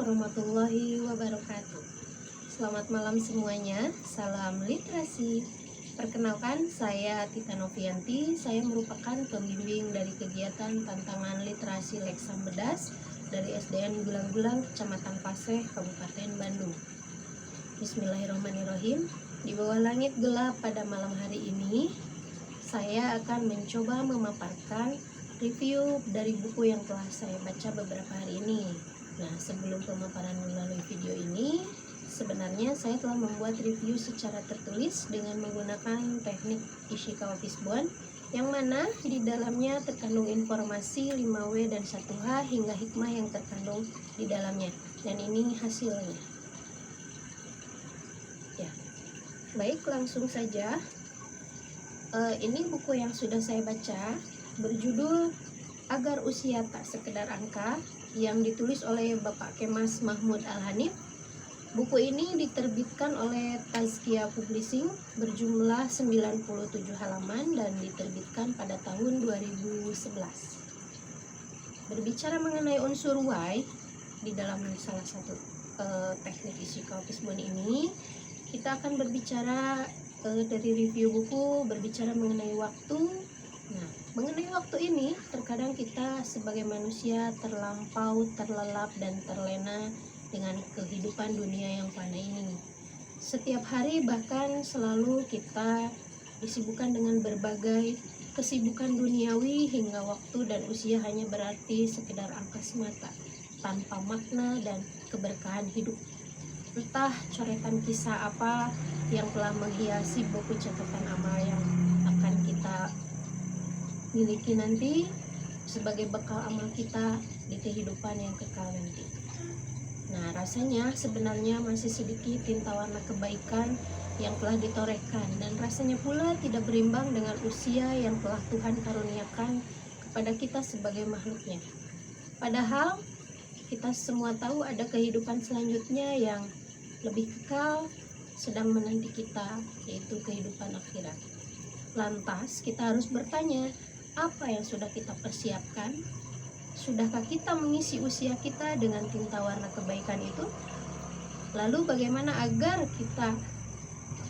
warahmatullahi wabarakatuh. Selamat malam semuanya, salam literasi. Perkenalkan, saya Tita Novianti. Saya merupakan pembimbing dari kegiatan tantangan literasi Leksam Bedas dari SDN Gulang-Gulang, Kecamatan Paseh, Kabupaten Bandung. Bismillahirrahmanirrahim. Di bawah langit gelap pada malam hari ini, saya akan mencoba memaparkan review dari buku yang telah saya baca beberapa hari ini. Nah, sebelum pemaparan melalui video ini, sebenarnya saya telah membuat review secara tertulis dengan menggunakan teknik Ishikawa Fishbone, yang mana di dalamnya terkandung informasi 5W dan 1H hingga hikmah yang terkandung di dalamnya. Dan ini hasilnya. Ya, baik, langsung saja. Ini buku yang sudah saya baca, berjudul Agar Usia Tak Sekedar Angka, yang ditulis oleh Bapak Kemas Mahmud Al-Hanif. Buku ini diterbitkan oleh Tazkiyah Publishing, berjumlah 97 halaman dan diterbitkan pada tahun 2011. Berbicara mengenai unsur Y di dalam salah satu teknik Ishikawa Fishbone ini, kita akan berbicara dari review buku, berbicara mengenai waktu. Nah, mengenai waktu ini, terkadang kita sebagai manusia terlampau, terlelap, dan terlena dengan kehidupan dunia yang fana ini. Setiap hari bahkan selalu kita disibukkan dengan berbagai kesibukan duniawi hingga waktu dan usia hanya berarti sekedar angka semata, tanpa makna dan keberkahan hidup. Entah coretan kisah apa yang telah menghiasi buku catatan amal yang akan kita miliki nanti sebagai bekal amal kita di kehidupan yang kekal nanti. Nah, rasanya sebenarnya masih sedikit tinta warna kebaikan yang telah ditorehkan, dan rasanya pula tidak berimbang dengan usia yang telah Tuhan karuniakan kepada kita sebagai makhluknya. Padahal kita semua tahu ada kehidupan selanjutnya yang lebih kekal sedang menanti kita, yaitu kehidupan akhirat. Lantas kita harus bertanya, apa yang sudah kita persiapkan? Sudahkah kita mengisi usia kita dengan tinta warna kebaikan itu? Lalu bagaimana agar kita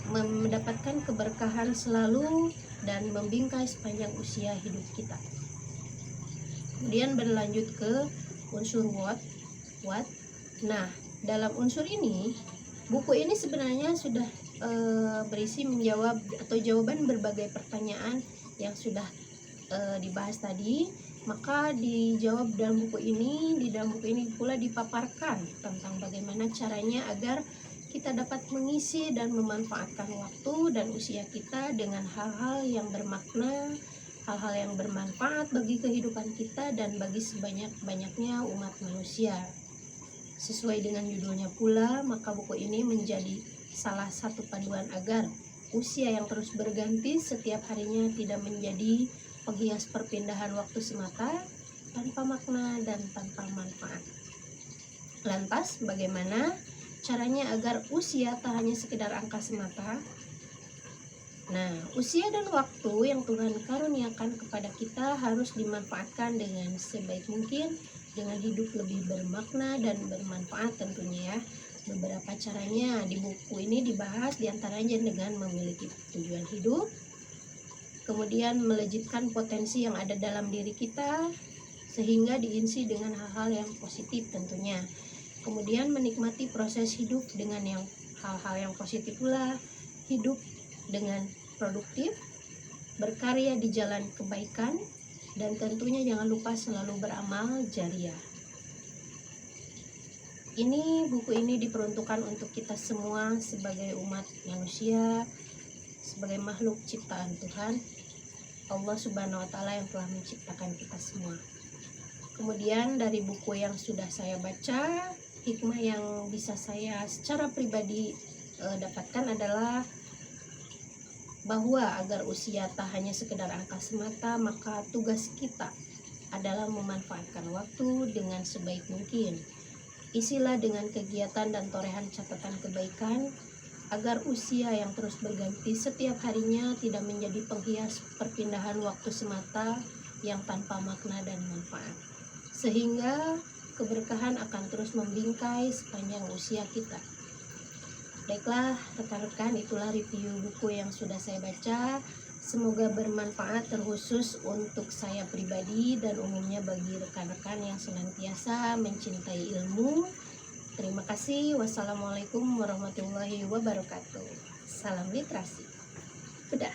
mendapatkan keberkahan selalu dan membingkai sepanjang usia hidup kita? Kemudian berlanjut ke unsur what. Nah, dalam unsur ini, buku ini sebenarnya sudah berisi menjawab atau jawaban berbagai pertanyaan yang sudah dibahas tadi. Maka dijawab dalam buku ini. Di dalam buku ini pula dipaparkan tentang bagaimana caranya agar kita dapat mengisi dan memanfaatkan waktu dan usia kita dengan hal-hal yang bermakna, hal-hal yang bermanfaat bagi kehidupan kita dan bagi sebanyak-banyaknya umat manusia. Sesuai dengan judulnya pula, maka buku ini menjadi salah satu panduan agar usia yang terus berganti setiap harinya tidak menjadi penghias perpindahan waktu semata, tanpa makna dan tanpa manfaat. Lantas, bagaimana caranya agar usia tak hanya sekedar angka semata? Nah, usia dan waktu yang Tuhan karuniakan kepada kita harus dimanfaatkan dengan sebaik mungkin, dengan hidup lebih bermakna dan bermanfaat tentunya ya. Beberapa caranya di buku ini dibahas, diantaranya dengan memiliki tujuan hidup, kemudian melejitkan potensi yang ada dalam diri kita sehingga diisi dengan hal-hal yang positif tentunya. Kemudian menikmati proses hidup dengan hal-hal yang positif pula, hidup dengan produktif, berkarya di jalan kebaikan, dan tentunya jangan lupa selalu beramal jariah. Buku ini diperuntukkan untuk kita semua sebagai umat manusia, sebagai makhluk ciptaan Tuhan Allah Subhanahu wa Ta'ala yang telah menciptakan kita semua. Kemudian dari buku yang sudah saya baca, hikmah yang bisa saya secara pribadi dapatkan adalah bahwa agar usia tak hanya sekedar angka semata, maka tugas kita adalah memanfaatkan waktu dengan sebaik mungkin. Isilah dengan kegiatan dan torehan catatan kebaikan, agar usia yang terus berganti setiap harinya tidak menjadi penghias perpindahan waktu semata yang tanpa makna dan manfaat. Sehingga keberkahan akan terus membingkai sepanjang usia kita. Baiklah rekan-rekan, itulah review buku yang sudah saya baca. Semoga bermanfaat terkhusus untuk saya pribadi dan umumnya bagi rekan-rekan yang senantiasa mencintai ilmu. Terima kasih. Wassalamualaikum warahmatullahi wabarakatuh. Salam literasi. Udah.